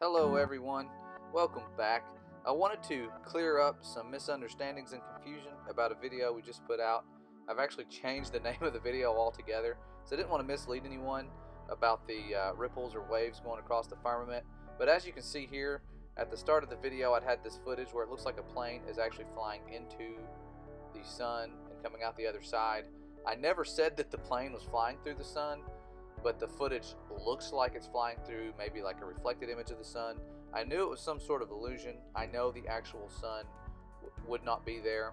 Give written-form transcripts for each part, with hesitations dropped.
Hello everyone, welcome back. I wanted to clear up some misunderstandings and confusion about a video we just put out. I've actually changed the name of the video altogether, so I didn't want to mislead anyone about the ripples or waves going across the firmament. But as you can see here, at the start of the video I'd had this footage where it looks like a plane is actually flying into the sun and coming out the other side. I never said that the plane was flying through the sun, but the footage looks like it's flying through maybe like a reflected image of the sun. I knew it was some sort of illusion. I know the actual sun would not be there,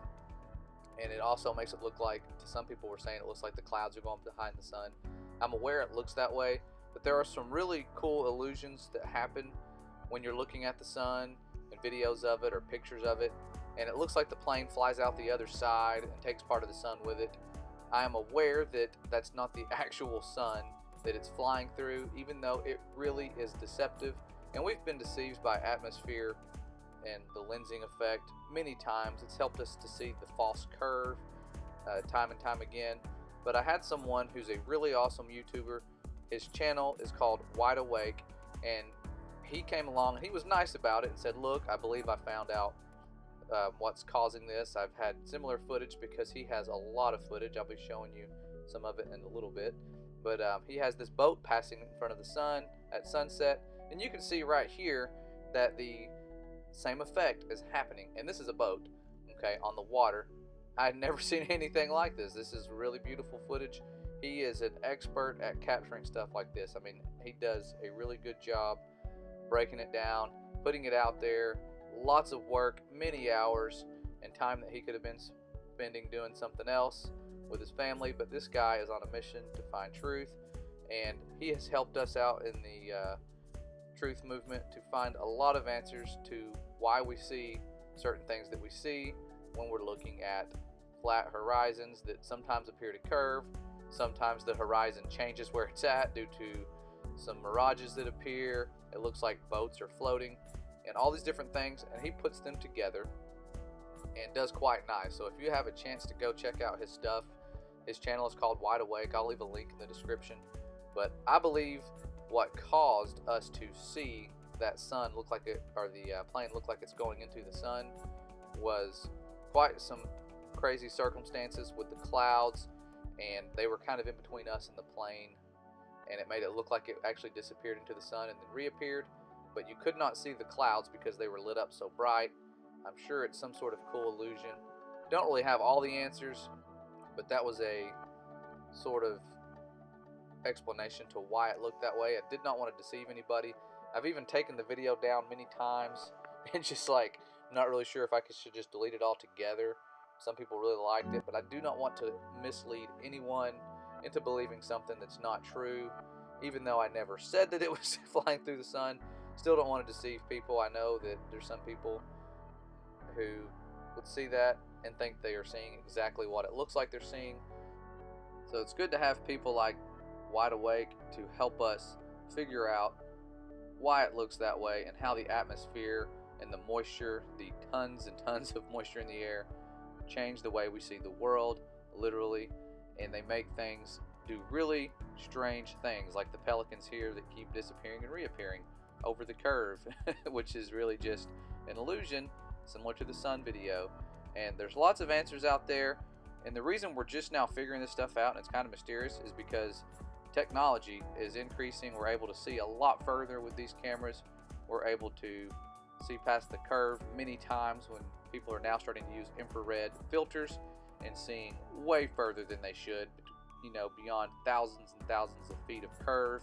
and it also makes it look like, to some people were saying, it looks like the clouds are going behind the sun. I'm aware it looks that way, but there are some really cool illusions that happen when you're looking at the sun and videos of it or pictures of it, and it looks like the plane flies out the other side and takes part of the sun with it. I am aware that that's not the actual sun that it's flying through, even though it really is deceptive. And we've been deceived by atmosphere and the lensing effect many times. It's helped us to see the false curve time and time again. But I had someone who's a really awesome YouTuber. His channel is called Wide Awake, and he came along and he was nice about it and said, look, I believe I found out what's causing this. I've had similar footage because he has a lot of footage. I'll be showing you some of it in a little bit. But he has this boat passing in front of the sun at sunset, and you can see right here that the same effect is happening. And this is a boat, okay, on the water. I'd never seen anything like this. This is really beautiful footage. He is an expert at capturing stuff like this. I mean, he does a really good job breaking it down, putting it out there. Lots of work, many hours, and time that he could have been spending doing something else with his family, but this guy is on a mission to find truth, and he has helped us out in the truth movement to find a lot of answers to why we see certain things that we see when we're looking at flat horizons that sometimes appear to curve. Sometimes the horizon changes where it's at due to some mirages that appear. It looks like boats are floating and all these different things, and he puts them together and does quite nice. So if you have a chance to go check out his stuff, his channel is called Wide Awake. I'll leave a link in the description. But I believe what caused us to see that sun look like it, or the plane look like it's going into the sun, was quite some crazy circumstances with the clouds, and they were kind of in between us and the plane, and it made it look like it actually disappeared into the sun and then reappeared, but you could not see the clouds because they were lit up so bright. I'm sure it's some sort of cool illusion. Don't really have all the answers, but that was a sort of explanation to why it looked that way. I did not want to deceive anybody. I've even taken the video down many times and just like not really sure if I should just delete it altogether. Some people really liked it, but I do not want to mislead anyone into believing something that's not true, even though I never said that it was flying through the sun. Still don't want to deceive people. I know that there's some people who would see that and think they are seeing exactly what it looks like they're seeing. So it's good to have people like Wide Awake to help us figure out why it looks that way and how the atmosphere and the moisture, the tons and tons of moisture in the air, change the way we see the world, literally, and they make things do really strange things, like the pelicans here that keep disappearing and reappearing over the curve, which is really just an illusion, similar to the sun video. And there's lots of answers out there, and the reason we're just now figuring this stuff out and it's kind of mysterious is because technology is increasing. We're able to see a lot further with these cameras. We're able to see past the curve many times when people are now starting to use infrared filters and seeing way further than they should, you know, beyond thousands and thousands of feet of curve,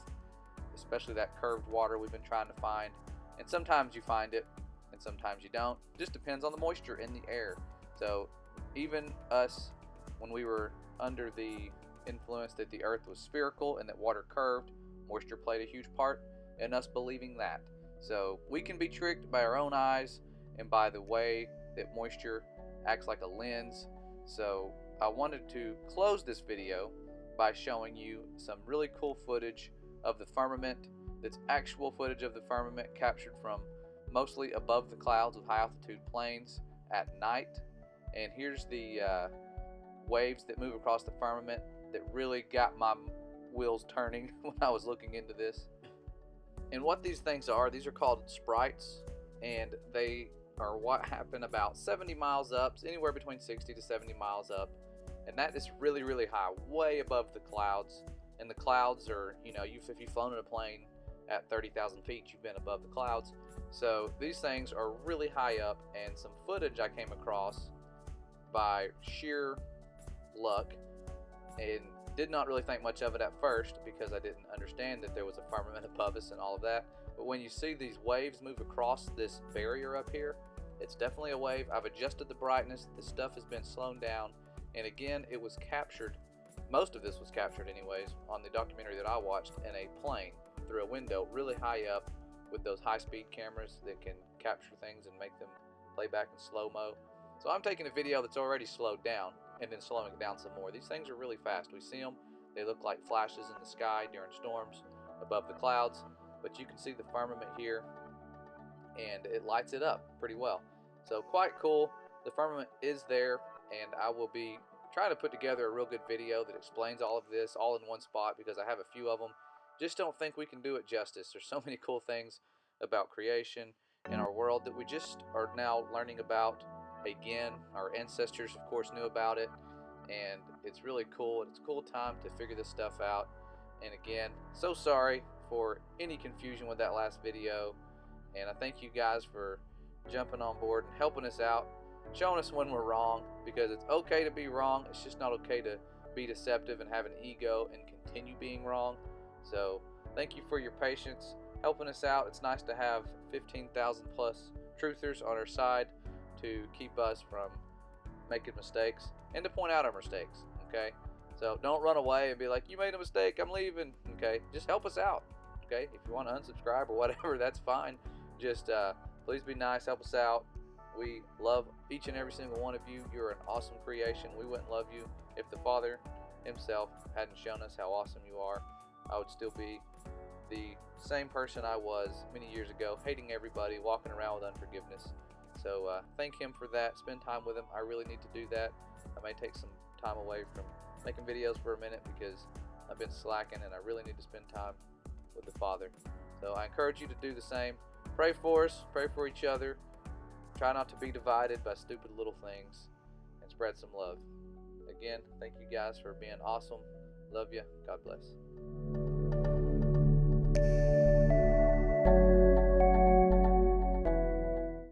especially that curved water we've been trying to find. And sometimes you find it and sometimes you don't. It just depends on the moisture in the air. So even us, when we were under the influence that the earth was spherical and that water curved, moisture played a huge part in us believing that. So we can be tricked by our own eyes and by the way that moisture acts like a lens. So I wanted to close this video by showing you some really cool footage of the firmament. That's actual footage of the firmament captured from mostly above the clouds with high altitude planes at night. And here's the waves that move across the firmament that really got my wheels turning when I was looking into this. And what these things are, these are called sprites, and they are what happen about 70 miles up, anywhere between 60 to 70 miles up, and that is really, really high, way above the clouds. And the clouds are, if you've flown in a plane at 30,000 feet, you've been above the clouds. So these things are really high up, and some footage I came across by sheer luck, and did not really think much of it at first because I didn't understand that there was a firmament above us and all of that. But when you see these waves move across this barrier up here, it's definitely a wave. I've adjusted the brightness, the stuff has been slowed down, and again, it was captured, most of this was captured anyways, on the documentary that I watched in a plane through a window really high up with those high-speed cameras that can capture things and make them play back in slow-mo. So I'm taking a video that's already slowed down and then slowing it down some more. These things are really fast. We see them. They look like flashes in the sky during storms above the clouds, but you can see the firmament here, and it lights it up pretty well. So quite cool. The firmament is there, and I will be trying to put together a real good video that explains all of this all in one spot because I have a few of them. Just don't think we can do it justice. There's so many cool things about creation in our world that we just are now learning about. Again, our ancestors of course knew about it, and it's really cool. It's a cool time to figure this stuff out. And again, so sorry for any confusion with that last video, and I thank you guys for jumping on board and helping us out, showing us when we're wrong, because it's okay to be wrong. It's just not okay to be deceptive and have an ego and continue being wrong. So thank you for your patience, helping us out. It's nice to have 15,000 plus truthers on our side to keep us from making mistakes and to point out our mistakes. Okay, so don't run away and be like, you made a mistake, I'm leaving. Okay, just help us out. Okay, if you want to unsubscribe or whatever, that's fine. Just please be nice, help us out. We love each and every single one of you. You're an awesome creation. We wouldn't love you if the Father himself hadn't shown us how awesome you are. I would still be the same person I was many years ago, hating everybody, walking around with unforgiveness. So thank him for that. Spend time with him. I really need to do that. I may take some time away from making videos for a minute because I've been slacking, and I really need to spend time with the Father. So I encourage you to do the same. Pray for us. Pray for each other. Try not to be divided by stupid little things, and spread some love. Again, thank you guys for being awesome. Love you. God bless.